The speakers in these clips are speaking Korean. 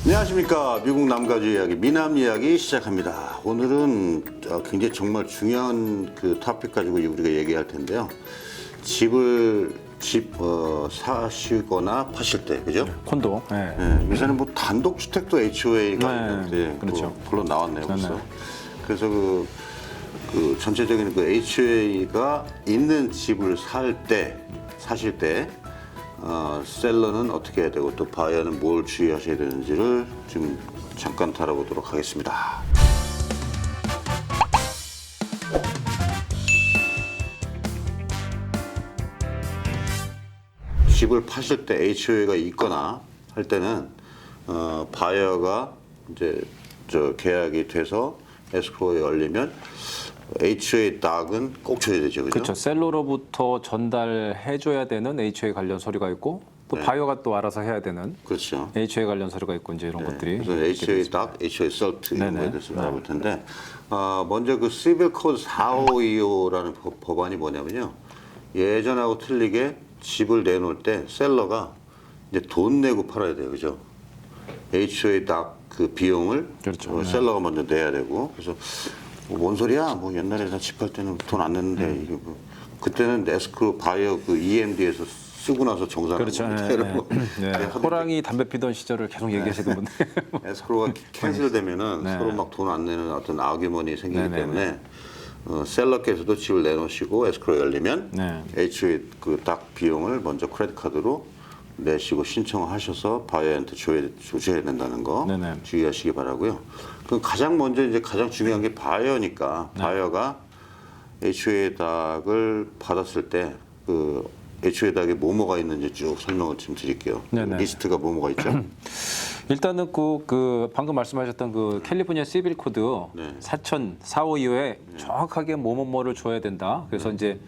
안녕하십니까. 미국 남가주 이야기, 미남 이야기 시작합니다. 오늘은 굉장히 정말 중요한 그 토픽 가지고 우리가 얘기할 텐데요. 집 사시거나 파실 때, 그죠? 콘도. 네. 네, 요새는 뭐 단독주택도 HOA가 네, 있는데, 그렇죠. 물론 나왔네요, 벌써. 네. 그래서 그 전체적인 그 HOA가 있는 집을 사실 때, 셀러는 어떻게 해야 되고 또 바이어는 뭘 주의하셔야 되는지를 좀 잠깐 다뤄보도록 하겠습니다. 집을 파실 때 HOA가 있거나 할 때는 바이어가 이제 계약이 돼서 에스크로에 열리면 HOA 닥은 꼭 줘야 되죠, 그죠? 그렇죠. 셀러로부터 전달해줘야 되는 HOA 관련 서류가 있고 또 네. 바이어가 또 알아서 해야 되는 그렇죠. HOA 관련 서류가 있고 이제 이런 것들이. 그래서 HOA 닥, HOA 셀트 이런 거에 네네. 대해서 알아볼 텐데 먼저 그 시빌 코드 4525라는 법안이 뭐냐면요. 예전하고 틀리게 집을 내놓을 때 셀러가 이제 돈 내고 팔아야 돼요, 그죠? HOA 닥 그 비용을 그렇죠. 셀러가 먼저 내야 되고 그래서 뭔 소리야? 뭐 옛날에 나 집 할 때는 돈 안 냈는데 이게 뭐 그때는 에스크로 바이어 그 EMD에서 쓰고 나서 정산하는 그렇죠. 겁니다. 네. 호랑이 담배 피던 시절을 계속 얘기하시던 분들. 에스크로가 캔슬되면은 네. 서로 막 돈 안 내는 어떤 아규먼이 생기기 네네네. 때문에 셀러께서도 집을 내놓으시고 에스크로 열리면 네. HOA 그 딱 비용을 먼저 크레딧 카드로 내시고 신청하셔서 바이어한테 줘야 된다는 거 네네. 주의하시기 바라고요. 그 가장 먼저 이제 가장 중요한 게 바이어니까 바이어가 HOA 닥을 받았을 때 그 HOA 닥에 뭐가 있는지 쭉 설명을 좀 드릴게요. 네네. 리스트가 뭐가 있죠? 일단은 그 방금 말씀하셨던 그 캘리포니아 시빌 코드 네. 404525에 정확하게 뭐를 줘야 된다. 그래서 이제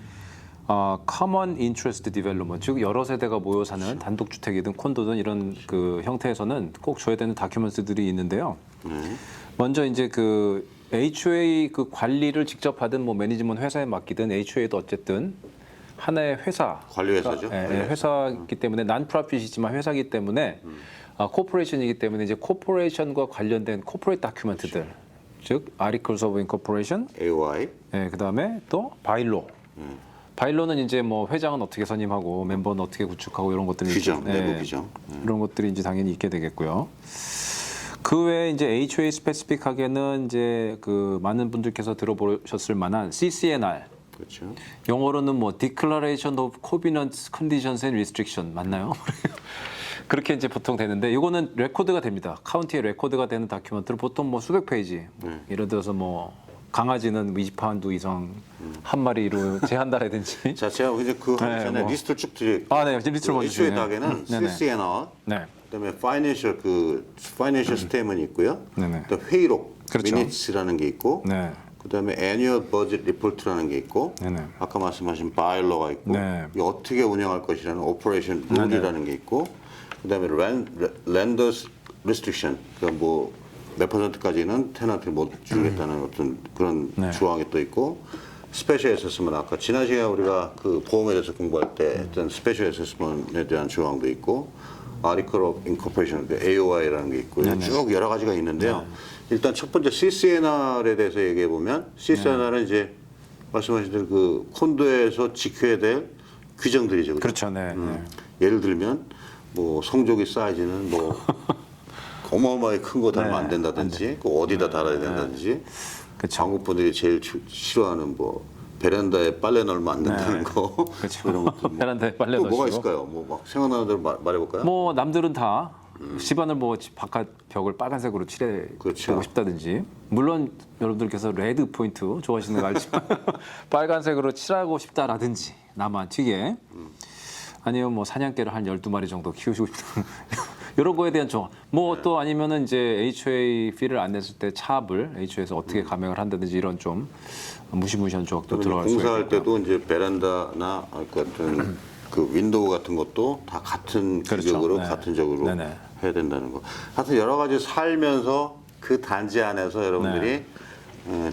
common interest development, 즉 여러 세대가 모여 사는 단독 주택이든 콘도든 이런 그 형태에서는 꼭 줘야 되는 다큐멘트들이 있는데요. 먼저 이제 그 HOA 그 관리를 직접 하든 뭐 매니지먼트 회사에 맡기든 HOA도 어쨌든 하나의 회사, 관리 회사죠. 회사이기 때문에 난프로핏이지만 회사이기 때문에 코퍼레이션이기 때문에 이제 코퍼레이션과 관련된 코퍼레이트 다큐멘트들, 즉 Articles of Incorporation, AOI. 그다음에 또 바일로. 바일로는 이제 뭐 회장은 어떻게 선임하고 멤버는 어떻게 구축하고 이런 것들이 규정, 내부 규정. 이런 것들이 이제 당연히 있게 되겠고요. 그 외에 이제 HOA 스페시픽하게는 이제 그 많은 분들께서 들어보셨을 만한 CCNR. 그렇죠. 영어로는 뭐 Declaration of Covenants, Conditions and Restriction 맞나요? 그렇게 이제 보통 되는데 이거는 레코드가 됩니다. 카운티에 레코드가 되는 다큐멘트를 보통 뭐 수백 페이지. 예를 들어서 뭐 강아지는 20파운드 이상 한 마리로 제한다라든지. 자, 제가 이제 그 하기 전에 뭐. 리스트를 쭉 드릴게요. 네, 리스트를 먼저 HOA 주세요. 닥에는 네네. CCNR, 네. 그다음에 파이낸셜 스테이먼이 있고요. 네네. 또 회의록, 그렇죠. 미니츠라는 게 있고, 네. 그다음에 애뉴얼 버짓 리포트라는 게 있고, 네네. 아까 말씀하신 바일러가 있고, 네. 이 어떻게 운영할 것이라는 오퍼레이션 룰이라는 게 있고, 그다음에 랜더스 리스트릭션, 그러니까 뭐 몇 퍼센트까지는 테너한테 못 주겠다는 어떤 그런 네. 조항이 또 있고, 스페셜 에세스먼트 아까 지난 시간에 우리가 그 보험에 대해서 공부할 때 했던 스페셜 에세스먼트에 대한 조항도 있고, Article of Incorporation, AOI라는 게 있고요. 네네. 쭉 여러 가지가 있는데요. 일단 첫 번째 CCNR에 대해서 얘기해 보면 CCNR은 이제 말씀하신 대로 그 콘도에서 지켜야 될 규정들이죠. 그렇죠. 네. 네. 예를 들면 뭐 성조기 사이즈는 뭐 어마어마하게 큰 거 달면 안 된다든지, 그 어디다 달아야 된다든지, 그렇죠. 한국 분들이 제일 싫어하는 뭐 베란다에 빨래 넣으면 안 된다는 거, 그렇죠. 이런 것들. 뭐. 베란다에 빨래 또 뭐가 넣으시고. 있을까요? 뭐 막 생각나는 대로 말해볼까요? 뭐 남들은 다 집안을 뭐 집 바깥 벽을 빨간색으로 칠해보고 그렇죠. 싶다든지 물론 여러분들께서 레드 포인트 좋아하시는 거 알지만 빨간색으로 칠하고 싶다라든지 나만 튀게 아니면 뭐 사냥개를 한 12마리 정도 키우시고 싶다 이런 거에 대한 조항 뭐 또 아니면은 이제 HOA 피를 안 냈을 때 차압을 HOA에서 어떻게 감액을 한다든지 이런 좀 무시무시한 조항도 들어갈 수가 공사할 있고요. 때도 이제 베란다나 같은 그 윈도우 같은 것도 다 같은 그렇죠. 규격으로 네. 같은 적으로 네네. 해야 된다는 거. 하여튼 여러 가지 살면서 그 단지 안에서 여러분들이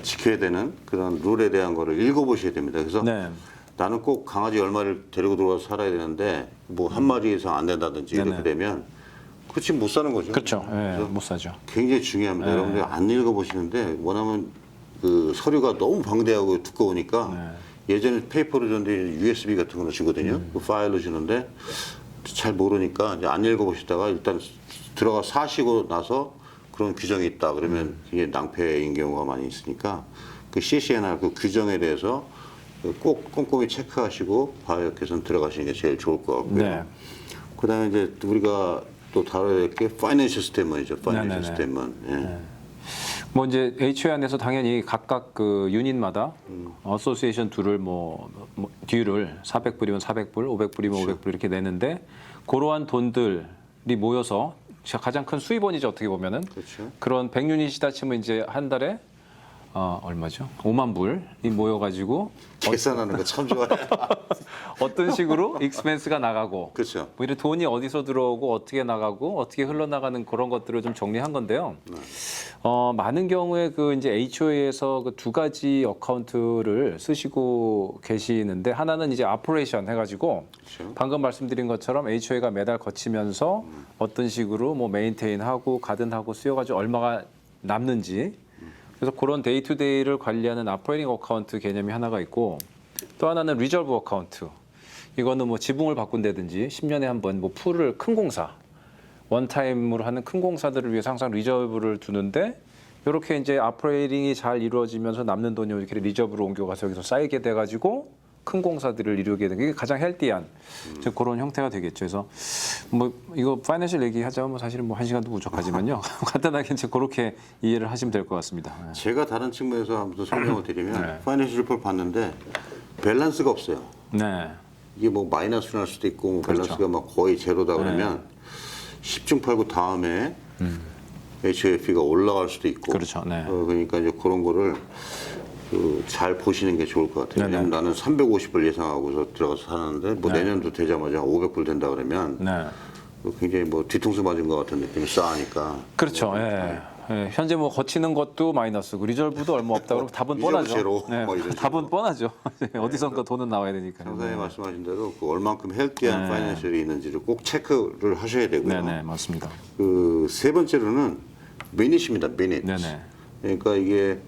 지켜야 되는 그런 룰에 대한 거를 읽어보셔야 됩니다. 그래서 네. 나는 꼭 강아지 10마리를 데리고 들어와서 살아야 되는데 뭐 한 마리 이상 안 된다든지 네네. 이렇게 되면 그렇지 못 사는 거죠. 그렇죠. 예, 그래서 못 사죠. 굉장히 중요합니다. 여러분들 안 읽어보시는데 뭐냐면 그 서류가 너무 방대하고 두꺼우니까 예전에 페이퍼로 줬는데 USB 같은 거로 주거든요. 그 파일로 주는데 잘 모르니까 이제 안 읽어보시다가 일단 들어가 사시고 나서 그런 규정이 있다 그러면 이게 낭패인 경우가 많이 있으니까 그 CCNR 그 규정에 대해서 꼭 꼼꼼히 체크하시고 바이오켓은 들어가시는 게 제일 좋을 것 같고요. 네. 그다음에 이제 우리가 또 다뤄야 될 게 파이낸셜 스테이먼이죠. 파이낸셜 네네네. 스테이먼. 예. 뭐 이제 HOA 안에서 당연히 각각 그 유닛마다 어소시에이션 듀를 듀를 400불이면 400불, 500불이면 500불 이렇게 내는데 그러한 돈들이 모여서 가장 큰 수입원이죠 어떻게 보면은 그렇죠. 그런 100유닛이다 치면 이제 한 달에 얼마죠? 5만 불이 모여가지고 계산하는 거 참 좋아요. 어떤 식으로 익스펜스가 나가고 그렇죠. 뭐 이런 돈이 어디서 들어오고 어떻게 나가고 어떻게 흘러나가는 그런 것들을 좀 정리한 건데요. 많은 경우에 그 이제 HOA에서 그 두 가지 어카운트를 쓰시고 계시는데 하나는 이제 아퍼레이션 해가지고 그렇죠. 방금 말씀드린 것처럼 HOA가 매달 거치면서 어떤 식으로 뭐 메인테인하고 가든하고 쓰여가지고 얼마가 남는지 그래서 그런 데이투데이를 관리하는 아퍼레이팅 어카운트 개념이 하나가 있고 또 하나는 리저브 어카운트. 이거는 뭐 지붕을 바꾼다든지 10년에 한 번 뭐 풀을 큰 공사 원타임으로 하는 큰 공사들을 위해서 항상 리저브를 두는데 이렇게 이제 아퍼레이팅이 잘 이루어지면서 남는 돈이 이렇게 리저브로 옮겨가서 여기서 쌓이게 돼가지고 큰 공사들을 이루게 되는 게 가장 헬디한 즉 그런 형태가 되겠죠. 그래서 뭐 이거 파이낸셜 얘기하자면 뭐 사실은 뭐 1시간도 부족하지만요. 간단하게 이제 그렇게 이해를 하시면 될 것 같습니다. 제가 다른 측면에서 한번 설명을 드리면 네. 파이낸셜 리포트 봤는데 밸런스가 없어요. 네. 이게 뭐 마이너스 날 수도 있고 뭐 그렇죠. 밸런스가 막 거의 제로다 그러면 10중 8구 다음에 HOF가 올라갈 수도 있고 그렇죠. 네. 그러니까 이제 그런 거를 잘 보시는 게 좋을 것 같아요. 네네. 왜냐면 나는 350불 예상하고서 들어가서 사는데 뭐 내년도 되자마자 500불 된다 그러면 네. 굉장히 뭐 뒤통수 맞은 것 같은 느낌이 싸하니까. 그렇죠. 예. 예. 현재 뭐 거치는 것도 마이너스고 리저브도 얼마 없다 그러면 답은 리저브 뻔하죠. 제로, 네. 뭐 이런 답은 식으로. 뻔하죠. 어디선가 돈은 나와야 되니까. 상사님 말씀하신 대로 그 얼만큼 헬기한 파이낸셜이 있는지를 꼭 체크를 하셔야 되고요. 네네 맞습니다. 그 세 번째로는 미닛입니다. 미닛. 네네. 그러니까 이게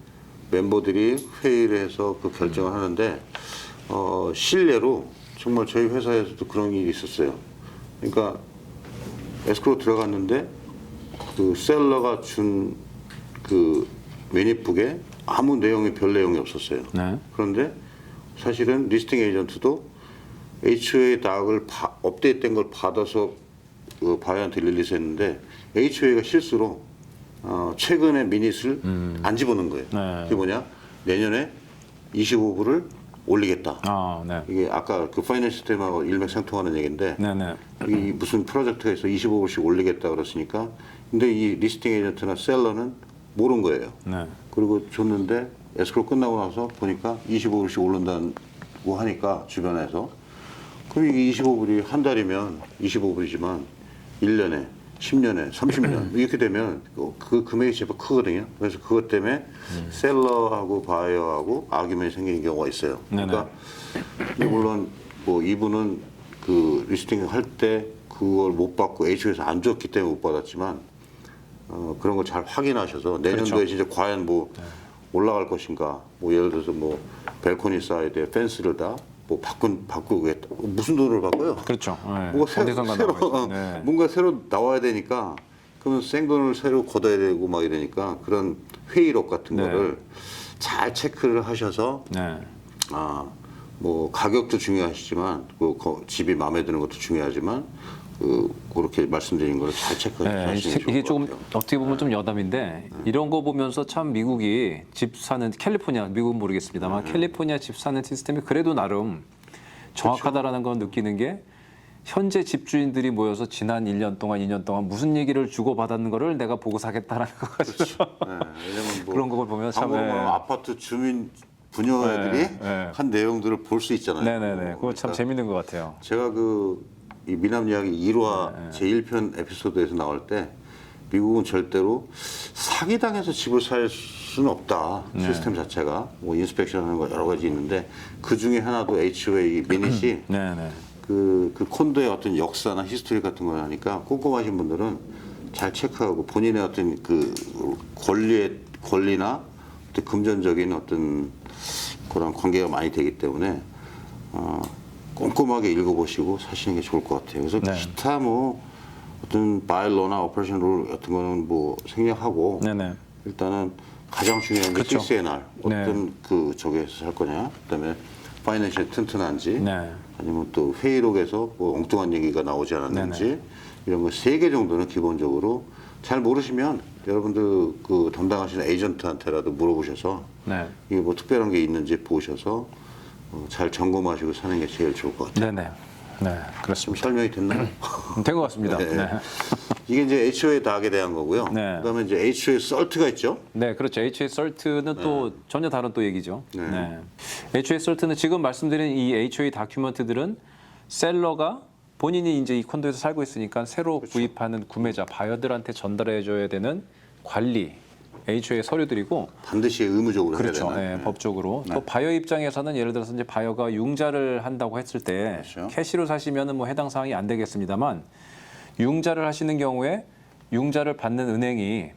멤버들이 회의를 해서 그 결정을 하는데 실례로 정말 저희 회사에서도 그런 일이 있었어요. 그러니까 에스크로 들어갔는데 그 셀러가 준 그 미닛북에 아무 내용이 별 내용이 없었어요. 네. 그런데 사실은 리스팅 에이전트도 HOA 닥을 업데이트된 걸 받아서 그 바이한테 릴리스했는데 HOA가 실수로 최근에 미닛을 안 집어넣은 거예요. 네. 그게 뭐냐? 내년에 25불을 올리겠다. 아, 네. 이게 아까 그 파이낸셜 테마하고 일맥상통하는 얘기인데 네네. 이 무슨 프로젝트가 있어 25불씩 올리겠다 그랬으니까 근데 이 리스팅 에이전트나 셀러는 모른 거예요. 네. 그리고 줬는데 에스크로 끝나고 나서 보니까 25불씩 오른다고 하니까 주변에서 그럼 이게 25불이 한 달이면 25불이지만 1년에 10년에 30년 이렇게 되면 그 금액이 제법 크거든요. 그래서 그것 때문에 셀러하고 바이어하고 아규멘이 생기는 경우가 있어요. 그러니까 물론 뭐 이분은 그 리스팅 할 때 그걸 못 받고 HO에서 안 줬기 때문에 못 받았지만 그런 걸 잘 확인하셔서 내년도에 그렇죠. 진짜 과연 뭐 올라갈 것인가 뭐 예를 들어서 뭐 벨코니 사이드에 펜스를 다 뭐 바꾸겠다 무슨 돈을 바꿔요? 그렇죠. 네. 뭔가 어디선가 새로 나와야죠. 네. 뭔가 새로 나와야 되니까 그러면 생돈을 새로 걷어야 되고 막 이러니까 그런 회의록 같은 네. 거를 잘 체크를 하셔서 네. 뭐 가격도 중요하시지만 집이 마음에 드는 것도 중요하지만 그렇게 말씀드린 거를 잘 네, 체크하시는 게 좋을 이게 것 조금 같아요. 어떻게 보면 좀 여담인데 이런 거 보면서 참 미국이 집 사는 캘리포니아 미국은 모르겠습니다만 캘리포니아 집 사는 시스템이 그래도 나름 정확하다라는 건 느끼는 게 현재 집주인들이 모여서 지난 1년 동안 2년 동안 무슨 얘기를 주고 받았는 거를 내가 보고 사겠다라는 거 가지고 네, 왜냐면 뭐 그런 걸 보면 참 방금 아파트 주민 부녀들이 네. 한 내용들을 볼 수 있잖아요. 네네네 그거 참 그러니까 재밌는 것 같아요. 제가 이 미남 이야기 1화 제1편 에피소드에서 나올 때 미국은 절대로 사기당해서 집을 살 수는 없다. 시스템 자체가 뭐 인스펙션 하는 거 여러 가지 있는데 그 중에 하나도 HOA 미닛이 네, 네. 그 콘도의 어떤 역사나 히스토리 같은 걸 하니까 꼼꼼하신 분들은 잘 체크하고 본인의 어떤 그 권리나 어떤 금전적인 어떤 그런 관계가 많이 되기 때문에 꼼꼼하게 읽어보시고 사시는 게 좋을 것 같아요. 그래서 네. 기타 뭐 어떤 바일로나 오퍼레이션 룰 같은 거는 뭐 생략하고 네, 네. 일단은 가장 중요한 게 그쵸. CCNR 네. 어떤 그 저기에서 살 거냐, 그다음에 파이낸셜 튼튼한지, 네. 아니면 또 회의록에서 뭐 엉뚱한 얘기가 나오지 않았는지 네네. 이런 거 3개 정도는 기본적으로 잘 모르시면 여러분들 그 담당하시는 에이전트한테라도 물어보셔서 네. 이게 뭐 특별한 게 있는지 보셔서 잘 점검하시고 사는 게 제일 좋을 것 같아요. 네, 네. 네, 좀 그렇습니다. 설명이 됐나요? 된 것 같습니다. 네. 네. 이게 이제 HOA 닥에 대한 거고요. 네. 그다음에 이제 HOA 설트가 있죠. 네, 그렇죠. HA 설트는 또 전혀 다른 또 얘기죠. 네. 네. HA 설트는 지금 말씀드린 이 HOA 다큐먼트들은 셀러가 본인이 이제 이 콘도에서 살고 있으니까 새로 구입하는 구매자, 바이어들한테 전달해줘야 되는 관리, HOA 서류들이고 반드시 의무적으로 그렇죠. 해야 되는. 네, 법적으로. 또 바이어 입장에서는 예를 들어서 이제 바이어가 융자를 한다고 했을 때 그렇죠. 캐시로 사시면은 뭐 해당 사항이 안 되겠습니다만 융자를 하시는 경우에 융자를 받는 은행이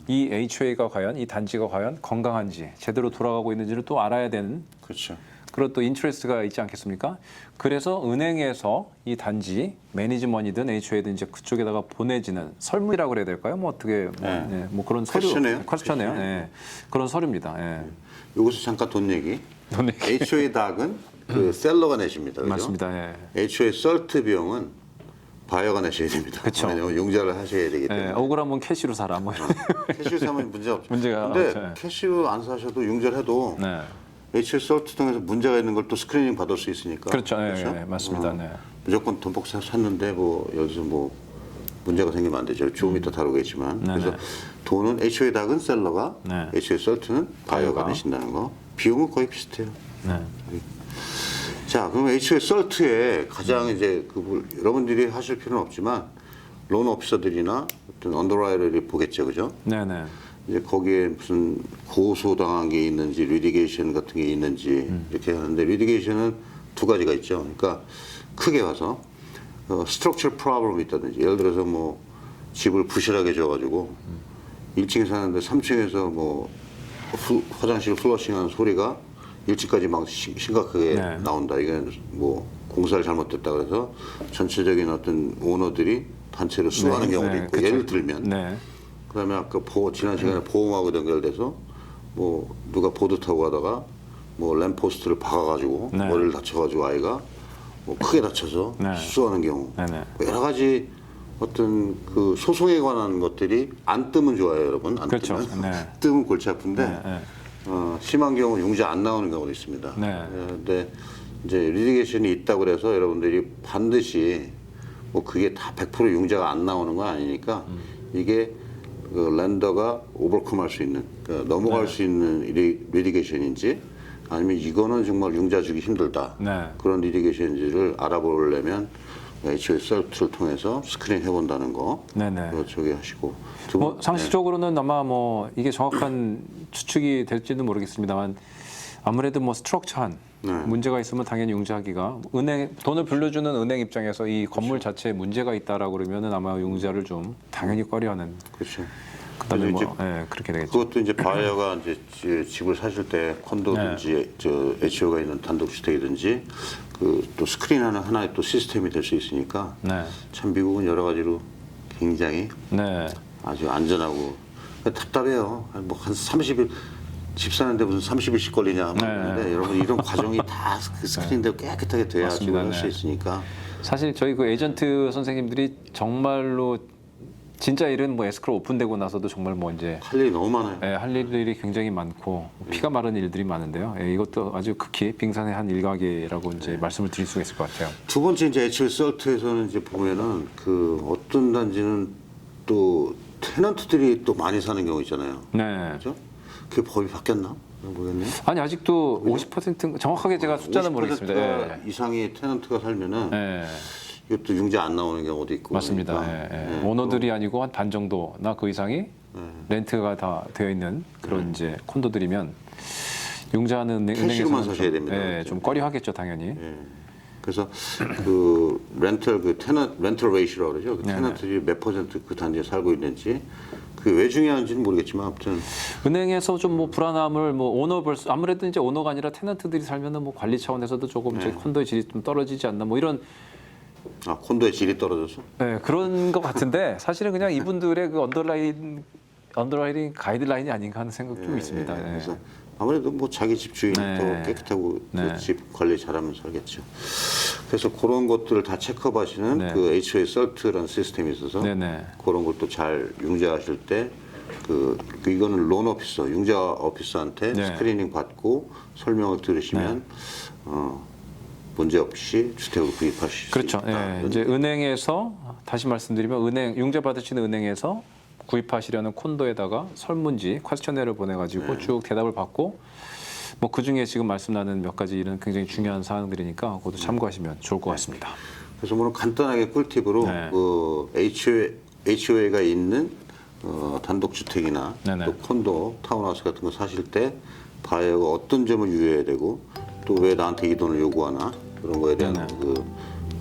이 HOA가 과연 이 단지가 과연 건강한지 제대로 돌아가고 있는지를 또 알아야 되는 그렇죠. 그런 또 인트레스트가 있지 않겠습니까? 그래서 은행에서 이 단지 매니지먼이든 HOA든 이제 그쪽에다가 보내지는 설문이라고 그래야 될까요? 뭐 어떻게 뭐, 네. 네, 뭐 그런 서류 퀘스천이에요? 퀘스천이에요. 퀘스천. 네. 그런 서류입니다. 네. 여기서 잠깐 돈 얘기. 돈 얘기. HOA 닥은 그 셀러가 내십니다. 그죠? 맞습니다. 예. HOA 설트 비용은 바이어가 내셔야 됩니다. 그쵸. 왜냐면 융자를 하셔야 되기 때문에. 예, 억울하면 캐시로 사라. 뭐 이런. 캐시로 사면 문제 없죠. 문제가 근데 없죠. 예. 캐시로 안 사셔도 융자를 해도 네. HOA 설트 통해서 문제가 있는 걸 또 스크리닝 받을 수 있으니까. 그렇죠. 예, 예, 맞습니다. 네. 무조건 돈복 샀는데 뭐 여기서 뭐 문제가 생기면 안 되죠. 조금 이따 다루겠지만. 네네. 그래서 돈은 HOA 닥은 셀러가, 네. HOA 설트는 바이어가 바이어가. 내신다는 거. 비용은 거의 비슷해요. 네. 자, 그럼 HOA 설트에 가장 이제 여러분들이 하실 필요는 없지만 론 오피서들이나 어떤 언더라이터들이 보겠죠, 그죠? 네, 네. 이제 거기에 무슨 고소당한 게 있는지, 리디게이션 같은 게 있는지 이렇게 하는데 리디게이션은 두 가지가 있죠. 그러니까 크게 봐서 스트럭처 프로블럼이 있다든지 예를 들어서 뭐 집을 부실하게 줘가지고 1층에 사는데 3층에서 뭐 화장실 플러싱하는 소리가 1층까지 막 심각하게 네. 나온다. 이게 뭐 공사를 잘못됐다 그래서 전체적인 어떤 오너들이 단체로 수하는 네, 경우도 네, 있고 그쵸. 예를 들면 네. 그다음에 아까 지난 시간에 보험하고 연결돼서 뭐 누가 보드 타고 가다가 뭐 램포스트를 박아가지고 네. 머리를 다쳐가지고 아이가 뭐 크게 다쳐서 네. 수술하는 경우 네, 네. 여러 가지 어떤 그 소송에 관한 것들이 안 뜨면 좋아요, 여러분. 안 그렇죠. 뜨면 네. 뜨면 골치 아픈데 네, 네. 심한 경우 융자 안 나오는 경우도 있습니다. 네. 근데 이제 리디게이션이 있다고 그래서 여러분들이 반드시 뭐 그게 다 100% 융자가 안 나오는 건 아니니까 이게 그 랜더가 오버컴할 수 있는 그러니까 넘어갈 수 있는 리디게이션인지 아니면 이거는 정말 융자 주기 힘들다 네. 그런 리디게이션인지를 알아보려면 HOA 설트를 통해서 스크린 해본다는 거 네네. 그거 저기 하시고 두 뭐 번- 상식적으로는 아마 뭐 이게 정확한 추측이 될지는 모르겠습니다만 아무래도 뭐 스트럭처한 네. 문제가 있으면 당연히 융자하기가 은행 돈을 빌려주는 은행 입장에서 이 건물 자체에 문제가 있다라고 그러면은 아마 융자를 좀 당연히 꺼려하는 그렇죠. 그다음에 그래서 뭐 예, 그렇게 되겠죠. 그것도 이제 바이어가 이제 집을 사실 때 콘도든지 네. 저 HO가 있는 단독주택이든지 그 또 스크린하는 하나의 또 시스템이 될 수 있으니까 네. 참 미국은 여러 가지로 굉장히 네. 아주 안전하고 답답해요. 뭐 한 30일 집 사는데 무슨 30일씩 걸리냐 하는데 여러분 이런 과정이 다 그 스크린대로 깨끗하게 돼야 맞습니다. 집을 할 수 네. 있으니까 사실 저희 그 에이전트 선생님들이 정말로 진짜 일은 뭐 에스크로 오픈되고 나서도 정말 뭐 이제 할 일이 너무 많아요. 예, 할 일들이 굉장히 많고 피가 마른 일들이 많은데요. 예, 이것도 아주 극히 빙산의 한 일각이라고 이제 말씀을 드릴 수가 있을 것 같아요. 두 번째 이제 HOA 설트에서는 이제 보면은 그 어떤 단지는 또 테넌트들이 또 많이 사는 경우 있잖아요. 네. 그렇죠? 그게 법이 바뀌었나? 모르겠네. 아니 아직도 50% 정확하게 제가 숫자는 모르겠습니다. 50% 예. 이상의 테넌트가 살면은 예. 이것도 융자 안 나오는 경우도 있고. 맞습니다. 그러니까. 예, 예. 오너들이 아니고 한 반 정도나 그 이상이 렌트가 다 되어 있는 그런 이제 콘도들이면 융자는 캐시로만 사셔야 됩니다. 예, 좀 꺼려하겠죠, 당연히. 예. 그래서 그 렌털 그 테넌트 렌털 레이시라고 그러죠. 그 테넌트들이 몇 퍼센트 그 단지에 살고 있는지 그게 왜 중요한지는 모르겠지만 아무튼 은행에서 좀 뭐 불안함을 뭐 오너 벌써 아무래도 이제 오너가 아니라 테넌트들이 살면은 뭐 관리 차원에서도 조금 이제 콘도의 질이 좀 떨어지지 않나 뭐 이런 콘도의 질이 떨어져서 네, 그런 것 같은데 사실은 그냥 이분들의 그 언더라이팅 가이드라인이 아닌가 하는 생각 좀 있습니다. 예. 그래서 아무래도 뭐 자기 집 주인이 네. 더 깨끗하고 네. 그 집 관리 잘하면 살겠죠. 그래서 그런 것들을 다 체크업하시는 네. 그 HOA 설트라는 시스템이 있어서 네네. 그런 것도 잘 융자하실 때 그 이거는 론 오피서 융자 오피서한테 네. 스크리닝 받고 설명을 들으시면 문제 없이 주택을 구입하실 그렇죠. 수 있다. 예, 이제 은행에서 다시 말씀드리면 융자 받으시는 은행에서 구입하시려는 콘도에다가 설문지 퀘스천너를 보내가지고 쭉 대답을 받고 뭐 그 중에 지금 말씀 나눈 몇 가지 이런 굉장히 중요한 사항들이니까 그것도 참고하시면 좋을 것 같습니다. 그래서 물론 간단하게 꿀팁으로 네. 그 HOA가 있는 단독주택이나 네네. 또 콘도, 타운하우스 같은 거 사실 때 바이어가 어떤 점을 유의해야 되고 또 왜 나한테 이 돈을 요구하나 그런 거에 대한 네네. 그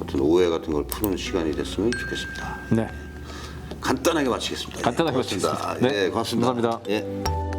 어떤 오해 같은 걸 푸는 시간이 됐으면 좋겠습니다. 네. 간단하게 마치겠습니다. 간단하게 고맙습니다. 마치겠습니다. 네. 예, 고맙습니다. 감사합니다. 예.